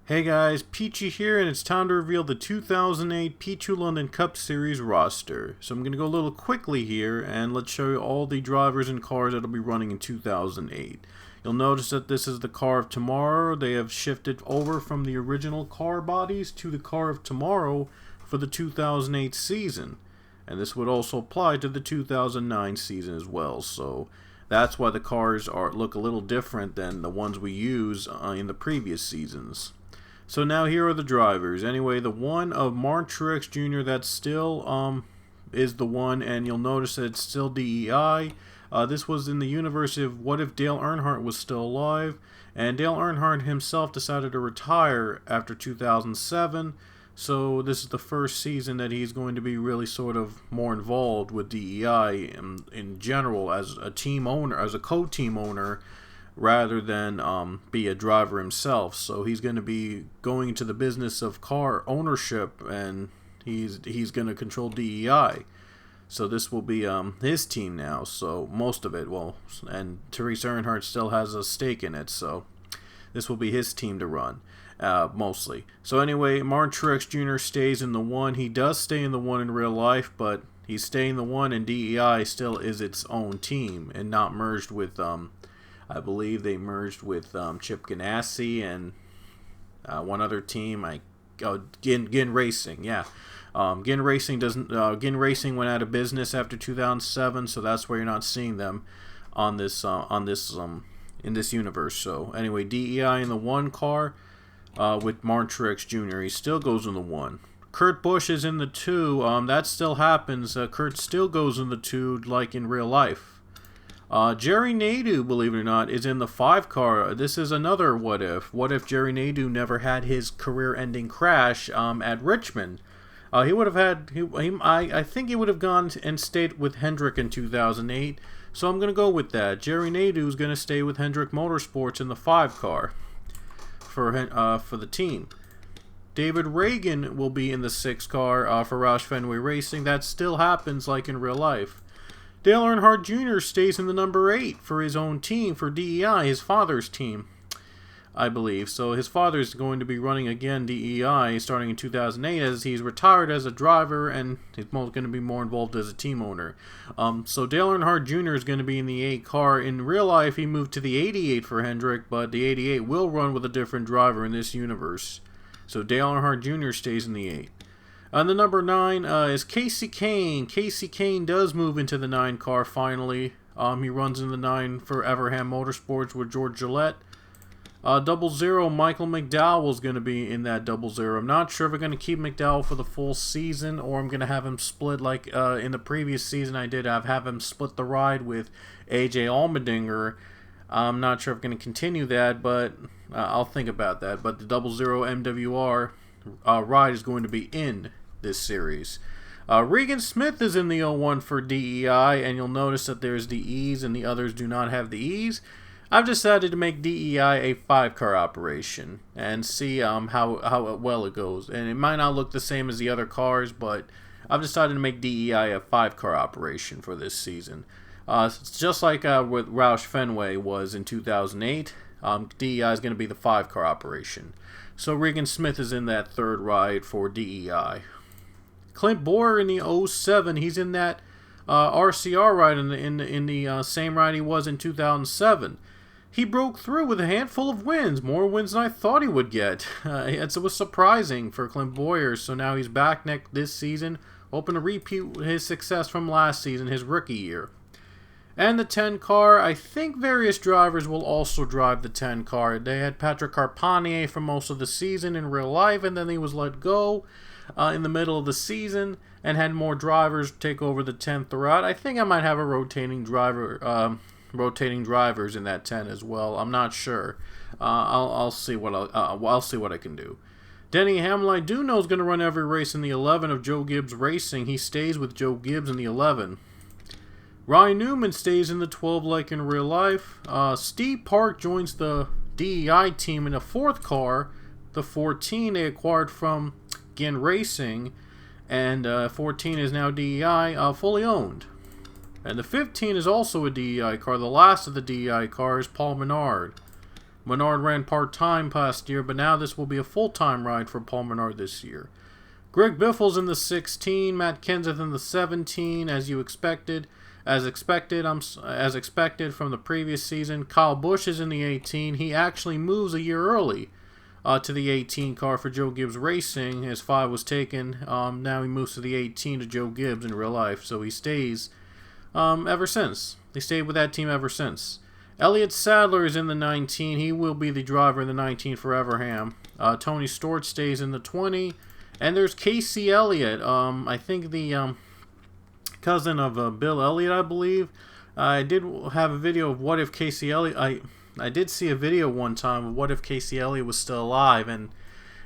Hey guys, Pichu here, and it's time to reveal the 2008 Pichu London Cup Series roster. So I'm going to go a little quickly here, and let's show you all the drivers and cars that will be running in 2008. You'll notice that this is the car of tomorrow. They have shifted over from the original car bodies to the car of tomorrow for the 2008 season. And this would also apply to the 2009 season as well. So that's why the cars look a little different than the ones we use in the previous seasons. So now here are the drivers. Anyway, the one of Martin Truex Jr. that's still is the one, and you'll notice that it's still DEI. This was in the universe of what if Dale Earnhardt was still alive, and Dale Earnhardt himself decided to retire after 2007. So this is the first season that he's going to be really sort of more involved with DEI in general as a team owner, as a co-team owner, rather than be a driver himself. So he's going to be going into the business of car ownership, and he's going to control DEI. So this will be his team now. So most of it, well, and Teresa Earnhardt still has a stake in it. So this will be his team to run, mostly. So anyway, Martin Truex Jr. stays in the one. He does stay in the one in real life, but he's staying the one, and DEI still is its own team and not merged with I believe they merged with Chip Ganassi and one other team. Ginn Racing, yeah. Ginn Racing Ginn Racing went out of business after 2007, so that's why you're not seeing them on this in this universe. So anyway, DEI in the one car with Martin Truex Jr. He still goes in the one. Kurt Busch is in the two. That still happens. Kurt still goes in the two, like in real life. Jerry Nadeau, believe it or not, is in the 5 car. This is another what if. What if Jerry Nadeau never had his career-ending crash at Richmond? He would have had. I think he would have gone and stayed with Hendrick in 2008. So I'm going to go with that. Jerry Nadeau is going to stay with Hendrick Motorsports in the 5 car for the team. David Reagan will be in the 6 car for Roush Fenway Racing. That still happens like in real life. Dale Earnhardt Jr. stays in the number 8 for his own team, for DEI, his father's team, I believe. So his father is going to be running again DEI starting in 2008 as he's retired as a driver, and he's going to be more involved as a team owner. So Dale Earnhardt Jr. is going to be in the 8 car. In real life, he moved to the 88 for Hendrick, but the 88 will run with a different driver in this universe. So Dale Earnhardt Jr. stays in the 8. And the number 9 is Casey Kane. Casey Kane does move into the 9 car finally. He runs in the 9 for Everham Motorsports with George Gillette. 00, Michael McDowell is going to be in that 00. I'm not sure if I'm going to keep McDowell for the full season, or I'm going to have him split like in the previous season I did. Have him split the ride with AJ Allmendinger. I'm not sure if I'm going to continue that, but I'll think about that. But the 00 MWR ride is going to be in this series. Regan Smith is in the 01 for DEI, and you'll notice that there's the E's and the others do not have the E's. I've decided to make DEI a 5 car operation and see how well it goes. And it might not look the same as the other cars, but I've decided to make DEI a 5 car operation for this season. It's just like what Roush Fenway was in 2008. DEI is going to be the 5 car operation. So Regan Smith is in that 3rd ride for DEI. Clint Bowyer in the 07, he's in that RCR ride in the same ride he was in 2007. He broke through with a handful of wins, more wins than I thought he would get. It was surprising for Clint Bowyer, so now he's back this season, hoping to repeat his success from last season, his rookie year. And the 10 car, I think various drivers will also drive the 10 car. They had Patrick Carpanier for most of the season in real life, and then he was let go in the middle of the season and had more drivers take over the 10 throughout. I think I might have a rotating drivers in that 10 as well. I'm not sure. I'll see what I'll see what I can do. Denny Hamlin, I do know, is going to run every race in the 11 of Joe Gibbs Racing. He stays with Joe Gibbs in the 11. Ryan Newman stays in the 12 like in real life. Steve Park joins the DEI team in a 4th car. The 14 they acquired from Ginn Racing, and 14 is now DEI fully owned. And the 15 is also a DEI car. The last of the DEI cars, Paul Menard. Menard ran part-time past year, but now this will be a full-time ride for Paul Menard this year. Greg Biffle's in the 16, Matt Kenseth in the 17, as expected from the previous season. Kyle Busch is in the 18. He actually moves a year early to the 18 car for Joe Gibbs Racing. His 5 was taken. Now he moves to the 18 to Joe Gibbs in real life, so he stays ever since. They stayed with that team ever since. Elliott Sadler is in the 19. He will be the driver in the 19 for Everham. Tony Stewart stays in the 20. And there's Casey Elliott. I think the cousin of Bill Elliott, I believe. I did have a video of what if Casey Elliott... I did see a video one time of what if Casey Elliott was still alive. And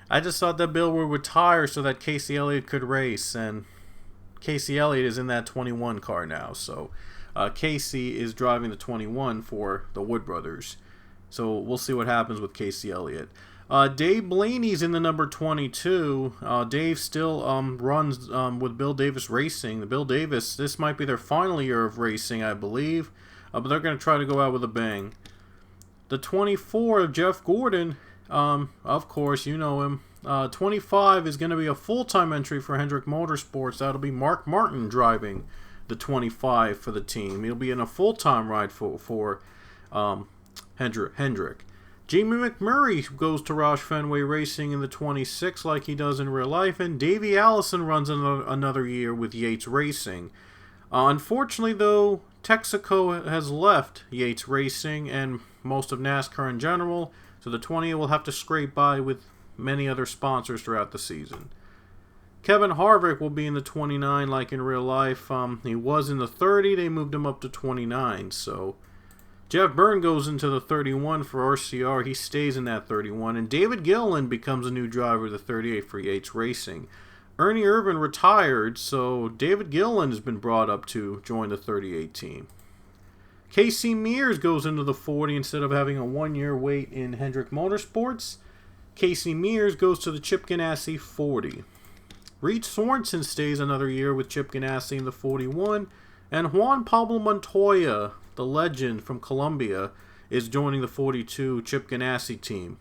I just thought that Bill would retire so that Casey Elliott could race. And Casey Elliott is in that 21 car now. So Casey is driving the 21 for the Wood Brothers. So we'll see what happens with Casey Elliott. Dave Blaney's in the number 22. Dave still runs with Bill Davis Racing. The Bill Davis, this might be their final year of racing, I believe. But they're going to try to go out with a bang. The 24 of Jeff Gordon, of course, you know him. 25 is going to be a full-time entry for Hendrick Motorsports. That'll be Mark Martin driving the 25 for the team. He'll be in a full-time ride for Hendrick. Jamie McMurray goes to Roush Fenway Racing in the 26 like he does in real life, and Davey Allison runs another year with Yates Racing. Unfortunately, though, Texaco has left Yates Racing and most of NASCAR in general, so the 20 will have to scrape by with many other sponsors throughout the season. Kevin Harvick will be in the 29 like in real life. He was in the 30, they moved him up to 29, so... Jeff Byrne goes into the 31 for RCR. He stays in that 31. And David Gilliland becomes a new driver of the 38 for Yates Racing. Ernie Irvan retired, so David Gilliland has been brought up to join the 38 team. Casey Mears goes into the 40 instead of having a one-year wait in Hendrick Motorsports. Casey Mears goes to the Chip Ganassi 40. Reed Sorensen stays another year with Chip Ganassi in the 41. And Juan Pablo Montoya, the legend from Colombia, is joining the 42 Chip Ganassi team.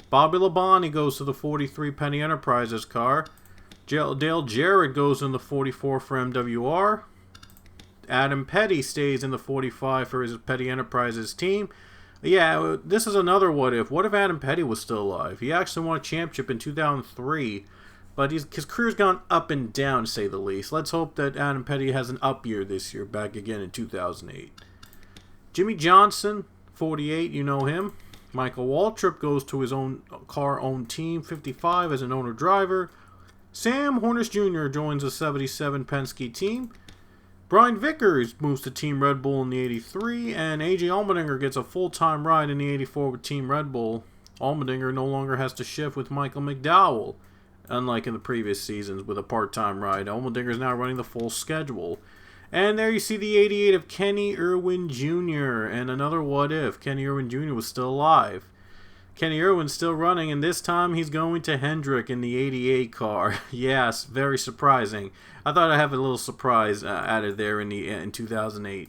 Bobby Labonte goes to the 43 Penny Enterprises car. Dale Jarrett goes in the 44 for MWR. Adam Petty stays in the 45 for his Petty Enterprises team. Yeah, this is another what if. What if Adam Petty was still alive? He actually won a championship in 2003. But his career's gone up and down, to say the least. Let's hope that Adam Petty has an up year this year, back again in 2008. Jimmy Johnson, 48, you know him. Michael Waltrip goes to his own car-own team, 55, as an owner-driver. Sam Hornish Jr. joins the 77 Penske team. Brian Vickers moves to Team Red Bull in the 83, and A.J. Allmendinger gets a full-time ride in the 84 with Team Red Bull. Allmendinger no longer has to shift with Michael McDowell, unlike in the previous seasons with a part-time ride. Allmendinger is now running the full schedule. And there you see the 88 of Kenny Irwin Jr. And another what if. Kenny Irwin Jr. was still alive. Kenny Irwin's still running, and this time he's going to Hendrick in the 88 car. Yes, very surprising. I thought I'd have a little surprise added there in 2008.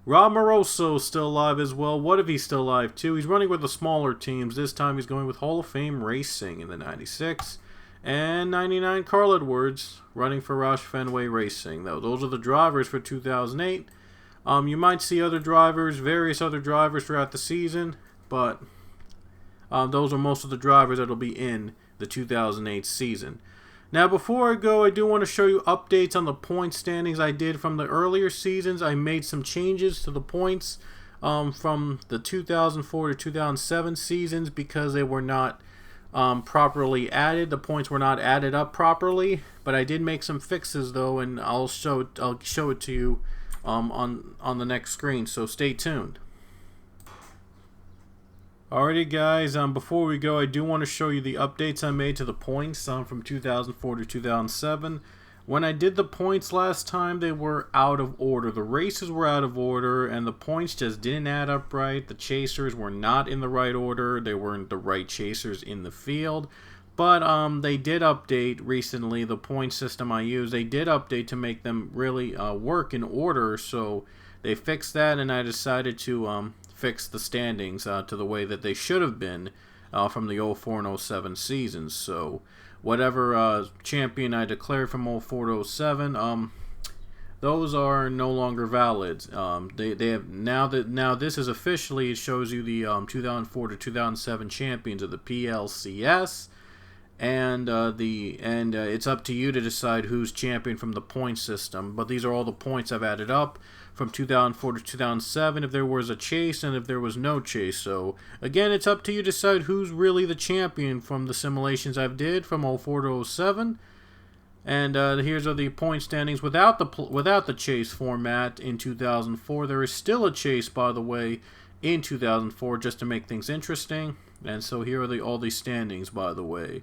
Rob Moroso still alive as well. What if he's still alive too? He's running with the smaller teams. This time he's going with Hall of Fame Racing in the 96. And 99 Carl Edwards running for Roush Fenway Racing. Those are the drivers for 2008. You might see other drivers, various other drivers throughout the season, but those are most of the drivers that will be in the 2008 season. Now, before I go, I do want to show you updates on the point standings I did from the earlier seasons. I made some changes to the points from the 2004 to 2007 seasons because they were not properly added. The points were not added up properly, but I did make some fixes though, and I'll show it to you on the next screen. So stay tuned. Alrighty guys, before we go, I do want to show you the updates I made to the points from 2004 to 2007. When I did the points last time, they were out of order. The races were out of order, and the points just didn't add up right. The chasers were not in the right order. They weren't the right chasers in the field. But they did update recently, the point system I used. They did update to make them really work in order, so they fixed that, and I decided to fix the standings to the way that they should have been from the 04 and 07 seasons. So whatever champion I declared from 04 to 07, those are no longer valid. They have now this is officially, it shows you the 2004 to 2007 champions of the PLCS, and it's up to you to decide who's champion from the point system. But these are all the points I've added up from 2004 to 2007. If there was a chase and if there was no chase. So again, it's up to you to decide who's really the champion from the simulations I've did from 04 to 07. And here's the point standings without the chase format in 2004. There is still a chase, by the way, in 2004, just to make things interesting. And so here are all these standings, by the way.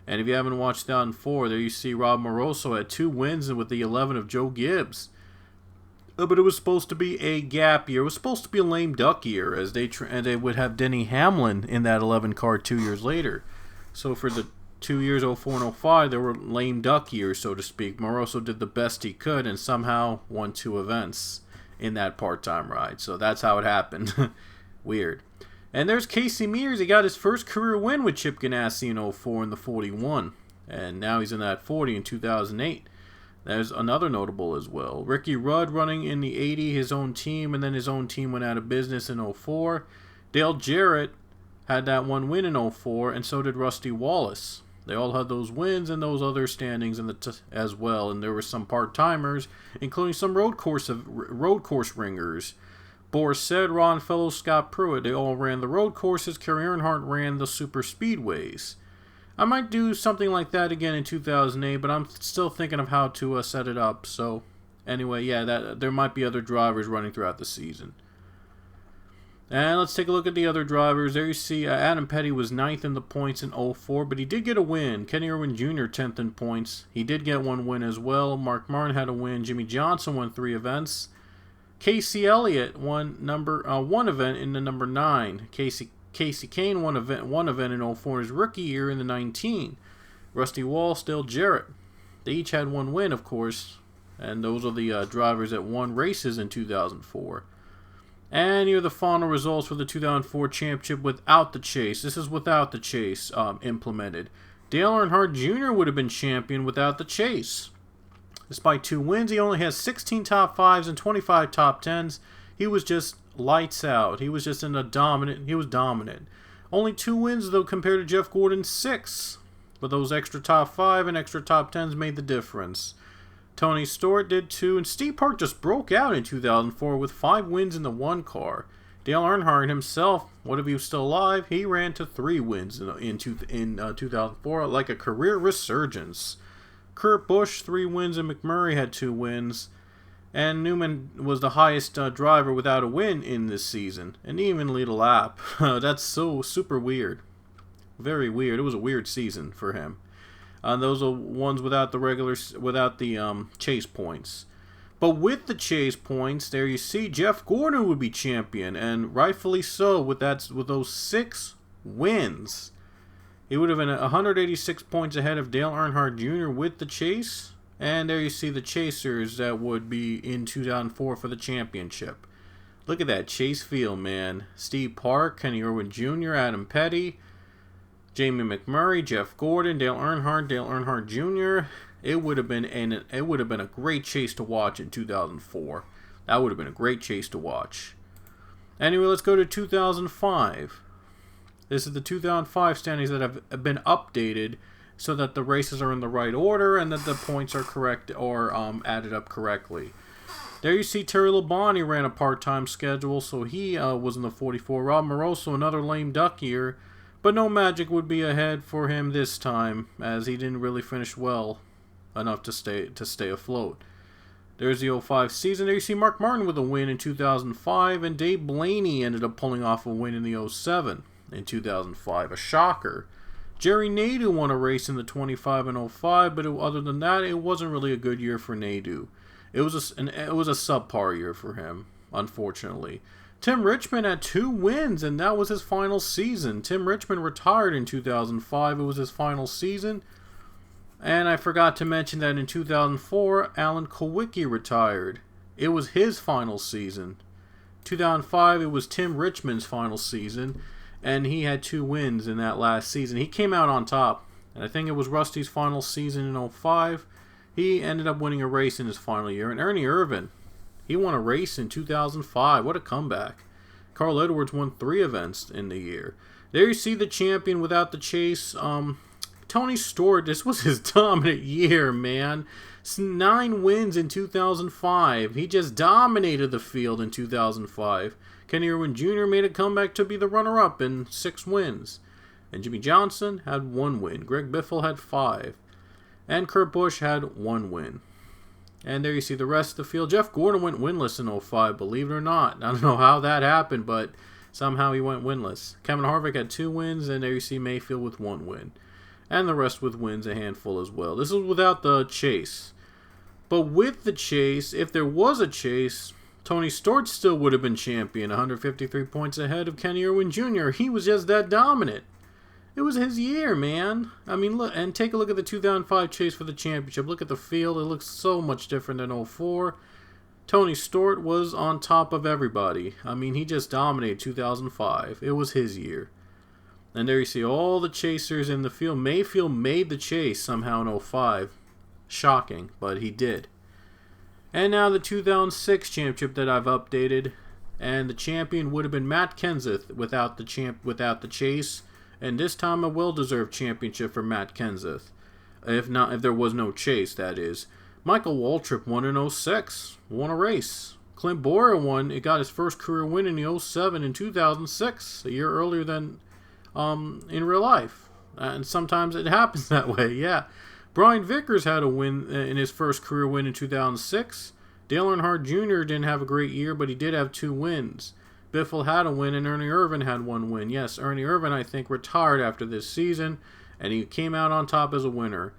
And if you haven't watched 2004, there you see Rob Moroso had 2 wins and with the 11 of Joe Gibbs. But it was supposed to be a gap year. It was supposed to be a lame duck year, as they would have Denny Hamlin in that 11 car 2 years later. So for the 2 years, 04 and 05, they were lame duck years, so to speak. Moroso did the best he could and somehow won 2 events in that part-time ride. So that's how it happened. Weird. And there's Casey Mears. He got his first career win with Chip Ganassi in 04 in the 41. And now he's in that 40 in 2008. There's another notable as well. Ricky Rudd running in the 80, his own team, and then his own team went out of business in 04. Dale Jarrett had that 1 win in 04, and so did Rusty Wallace. They all had those wins and those other standings as well, and there were some part-timers, including some road course ringers. Boris Said, Ron Fellows, Scott Pruitt, they all ran the road courses. Kerry Earnhardt ran the super speedways. I might do something like that again in 2008, but I'm still thinking of how to set it up. So anyway, yeah, there might be other drivers running throughout the season. And let's take a look at the other drivers. There you see Adam Petty was 9th in the points in 04, but he did get a win. Kenny Irwin Jr. 10th in points. He did get 1 win as well. Mark Martin had a win. Jimmy Johnson won 3 events. Casey Elliott won one event in the number 9. Casey Kane won one event in 04 his rookie year in the 19. Rusty Wallace, Dale Jarrett. They each had 1 win, of course. And those are the drivers that won races in 2004. And here are the final results for the 2004 championship without the chase. This is without the chase implemented. Dale Earnhardt Jr. would have been champion without the chase. Despite 2 wins, he only has 16 top 5s and 25 top 10s. He was just lights out. He was just dominant. Only 2 wins, though, compared to Jeff Gordon's 6. But those extra top 5 and extra top 10s made the difference. Tony Stewart did 2, and Steve Park just broke out in 2004 with 5 wins in the 1 car. Dale Earnhardt himself, what if he was still alive, he ran to 3 wins in 2004, like a career resurgence. Kurt Busch, 3 wins, and McMurray had 2 wins. And Newman was the highest driver without a win in this season, and he even lead a lap. That's so super weird. Very weird. It was a weird season for him. Those are ones without the chase points. But with the chase points, there you see Jeff Gordon would be champion, and rightfully so with those 6 wins. He would have been 186 points ahead of Dale Earnhardt Jr. with the chase. And there you see the chasers that would be in 2004 for the championship. Look at that chase field, man. Steve Park, Kenny Irwin Jr., Adam Petty, Jamie McMurray, Jeff Gordon, Dale Earnhardt Jr. It would have been a great chase to watch in 2004. That would have been a great chase to watch. Anyway, let's go to 2005. This is the 2005 standings that have been updated so that the races are in the right order and that the points are correct or added up correctly. There you see Terry Labonte ran a part-time schedule, so he was in the 44. Rob Moroso, another lame duck year, but no magic would be ahead for him this time, as he didn't really finish well enough to stay afloat. There's the 05 season. There you see Mark Martin with a win in 2005, and Dave Blaney ended up pulling off a win in the 07 in 2005. A shocker. Jerry Nadeau won a race in the 25 and 05, but other than that, it wasn't really a good year for Nadeau. It was a subpar year for him, unfortunately. Tim Richmond had 2 wins, and that was his final season. Tim Richmond retired in 2005. It was his final season. And I forgot to mention that in 2004, Alan Kulwicki retired. It was his final season. 2005, it was Tim Richmond's final season, and he had 2 wins in that last season. He came out on top, and I think it was Rusty's final season in 05. He ended up winning a race in his final year. And Ernie Irvan, he won a race in 2005. What a comeback. Carl Edwards won 3 events in the year. There you see the champion without the chase. Tony Stewart, this was his dominant year, man. 9 wins in 2005. He just dominated the field in 2005. Kenny Irwin Jr. made a comeback to be the runner-up in 6 wins. And Jimmy Johnson had 1 win. Greg Biffle had 5. And Kurt Busch had 1 win. And there you see the rest of the field. Jeff Gordon went winless in 05, believe it or not. I don't know how that happened, but somehow he went winless. Kevin Harvick had 2 wins, and there you see Mayfield with 1 win. And the rest with wins, a handful as well. This is without the chase. But with the chase, if there was a chase, Tony Stewart still would have been champion, 153 points ahead of Kenny Irwin Jr. He was just that dominant. It was his year, man. I mean, look, and take a look at the 2005 chase for the championship. Look at the field. It looks so much different than 04. Tony Stewart was on top of everybody. I mean, he just dominated 2005. It was his year. And there you see all the chasers in the field. Mayfield made the chase somehow in 05. Shocking, but he did. And now the 2006 championship that I've updated. And the champion would have been Matt Kenseth without the chase. And this time a well-deserved championship for Matt Kenseth. If there was no chase, that is. Michael Waltrip won in 06. Won a race. Clint Bowyer won. It got his first career win in the 07 and 2006. A year earlier than in real life. And sometimes it happens that way, yeah. Brian Vickers had a win in his first career win in 2006. Dale Earnhardt Jr. didn't have a great year, but he did have 2 wins. Biffle had a win, and Ernie Irvan had 1 win. Yes, Ernie Irvan, I think, retired after this season, and he came out on top as a winner.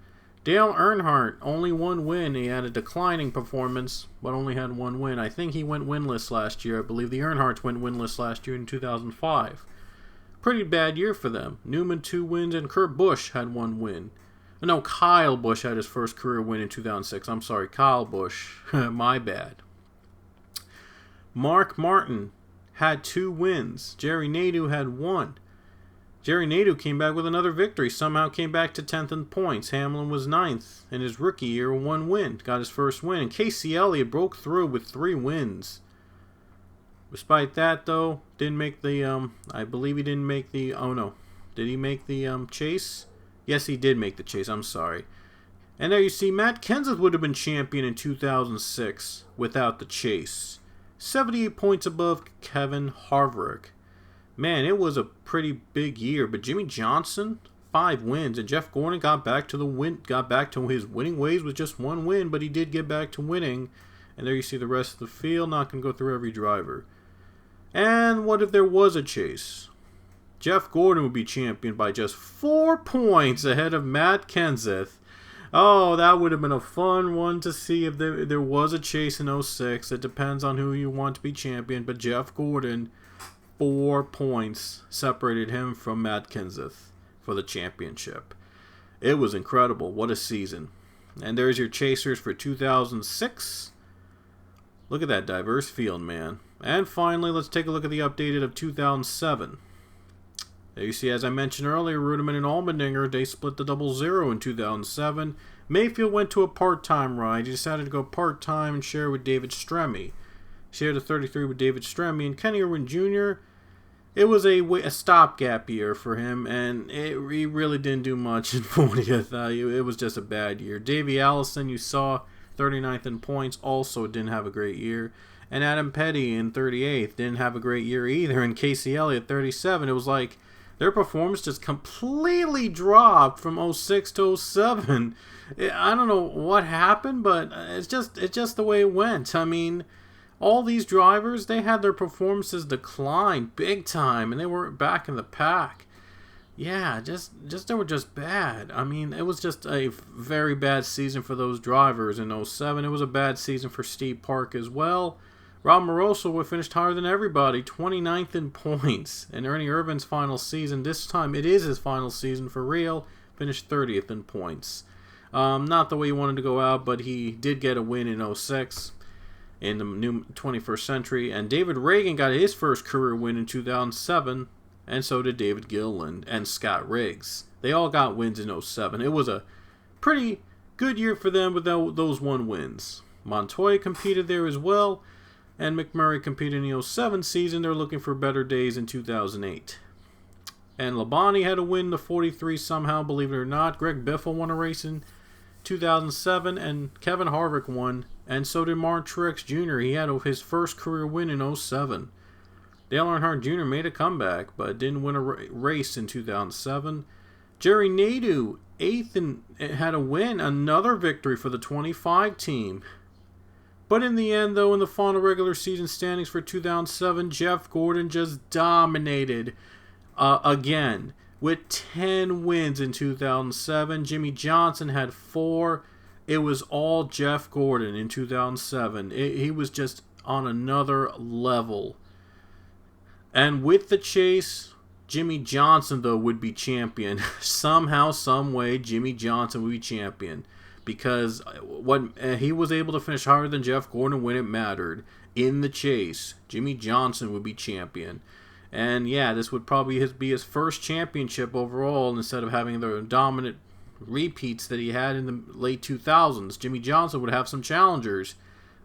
Dale Earnhardt, only 1 win. He had a declining performance, but only had 1 win. I think he went winless last year. I believe the Earnhardts went winless last year in 2005. Pretty bad year for them. Newman 2 wins, and Kurt Busch had 1 win. No, Kyle Busch had his first career win in 2006. I'm sorry, Kyle Busch. My bad. Mark Martin had 2 wins. Jerry Nadeau had 1. Jerry Nadeau came back with another victory. Somehow came back to 10th in points. Hamlin was 9th in his rookie year, 1 win. Got his first win. And Casey Elliott broke through with 3 wins. Despite that, though, didn't make the, I believe he didn't make the, oh no. Did he make the chase? Yes, he did make the chase. I'm sorry. And there you see, Matt Kenseth would have been champion in 2006 without the chase. 78 points above Kevin Harvick. Man, it was a pretty big year. But Jimmy Johnson, 5 wins, and Jeff Gordon got back to his winning ways with just 1 win, but he did get back to winning. And there you see the rest of the field. Not going to go through every driver. And what if there was a chase? Jeff Gordon would be champion by just 4 points ahead of Matt Kenseth. Oh, that would have been a fun one to see if there was a chase in 06. It depends on who you want to be champion. But Jeff Gordon, 4 points separated him from Matt Kenseth for the championship. It was incredible. What a season. And there's your chasers for 2006. Look at that diverse field, man. And finally, let's take a look at the updated of 2007. There you see, as I mentioned earlier, Rudiman and Allmendinger, they split the 0-0 in 2007. Mayfield went to a part-time ride. He decided to go part-time and share with David Stremme. Shared the 33 with David Stremme. And Kenny Irwin Jr., it was a stopgap year for him, and he really didn't do much in 40th. It was just a bad year. Davey Allison, you saw, 39th in points, also didn't have a great year. And Adam Petty in 38th didn't have a great year either. And Casey Elliott, 37. It was like their performance just completely dropped from 06 to 07. I don't know what happened, but it's just the way it went. I mean, all these drivers, they had their performances decline big time, and they were back in the pack. Yeah, they were just bad. I mean, it was just a very bad season for those drivers in 07. It was a bad season for Steve Park as well. Rob Moroso finished higher than everybody, 29th in points. And Ernie Irvan's final season, this time it is his final season for real, finished 30th in points. Not the way he wanted to go out, but he did get a win in 06. in the new 21st century. And David Reagan got his first career win in 2007, and so did David Gilliland and Scott Riggs. They all got wins in 07. It was a pretty good year for them with those 1 wins. Montoya competed there as well, and McMurray competed in the 07 season. They're looking for better days in 2008. And Labonte had a win in the 43 somehow, believe it or not. Greg Biffle won a race in 2007, and Kevin Harvick won, and so did Martin Truex Jr. He had his first career win in 07. Dale Earnhardt Jr. made a comeback, but didn't win a race in 2007. Jerry Nadeau, 8th, and had a win, another victory for the 25 team. But in the end, though, in the final regular season standings for 2007, Jeff Gordon just dominated again with 10 wins in 2007. Jimmy Johnson had 4. It was all Jeff Gordon in 2007. He was just on another level. And with the chase, Jimmy Johnson, though, would be champion. Somehow, some way, Jimmy Johnson would be champion. Because he was able to finish higher than Jeff Gordon when it mattered. In the chase, Jimmy Johnson would be champion. And yeah, this would probably be his first championship overall, instead of having the dominant repeats that he had in the late 2000s. Jimmy Johnson would have some challengers,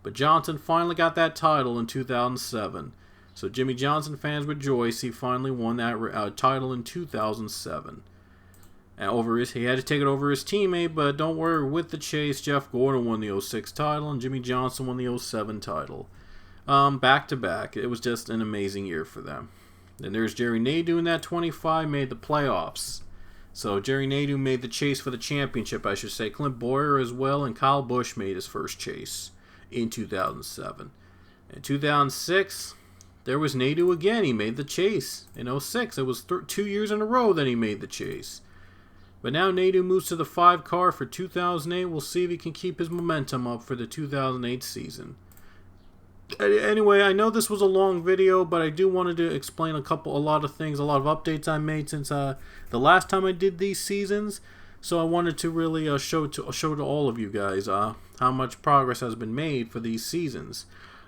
but Johnson finally got that title in 2007. So Jimmy Johnson fans rejoice he finally won that title in 2007. He had to take it over his teammate, but don't worry, with the chase, Jeff Gordon won the 06 title and Jimmy Johnson won the 07 title. Back to back. It was just an amazing year for them. Then there's Jerry Nadeau in that 25, made the playoffs. So Jerry Nadeau made the chase for the championship, I should say. Clint Boyer as well, and Kyle Busch made his first chase in 2007. In 2006, there was Nadeau again. He made the chase in 06. It was 2 years in a row that he made the chase. But now Nadeau moves to the 5 car for 2008. We'll see if he can keep his momentum up for the 2008 season. Anyway, I know this was a long video, but I do wanted to explain a lot of things, a lot of updates I made since the last time I did these seasons. So I wanted to really show to all of you guys how much progress has been made for these seasons.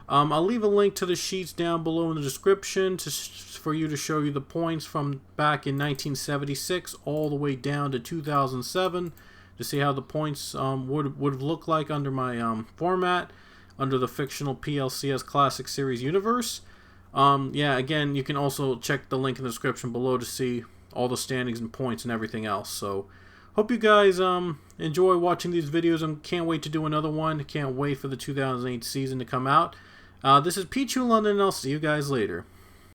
I'll leave a link to the sheets down below in the description for you to show you the points from back in 1976 all the way down to 2007 to see how the points would have looked like under my format, under the fictional PLCS Classic Series universe. Yeah, again, you can also check the link in the description below to see all the standings and points and everything else. So, hope you guys enjoy watching these videos, and can't wait to do another one. Can't wait for the 2008 season to come out. This is Pichu London, and I'll see you guys later.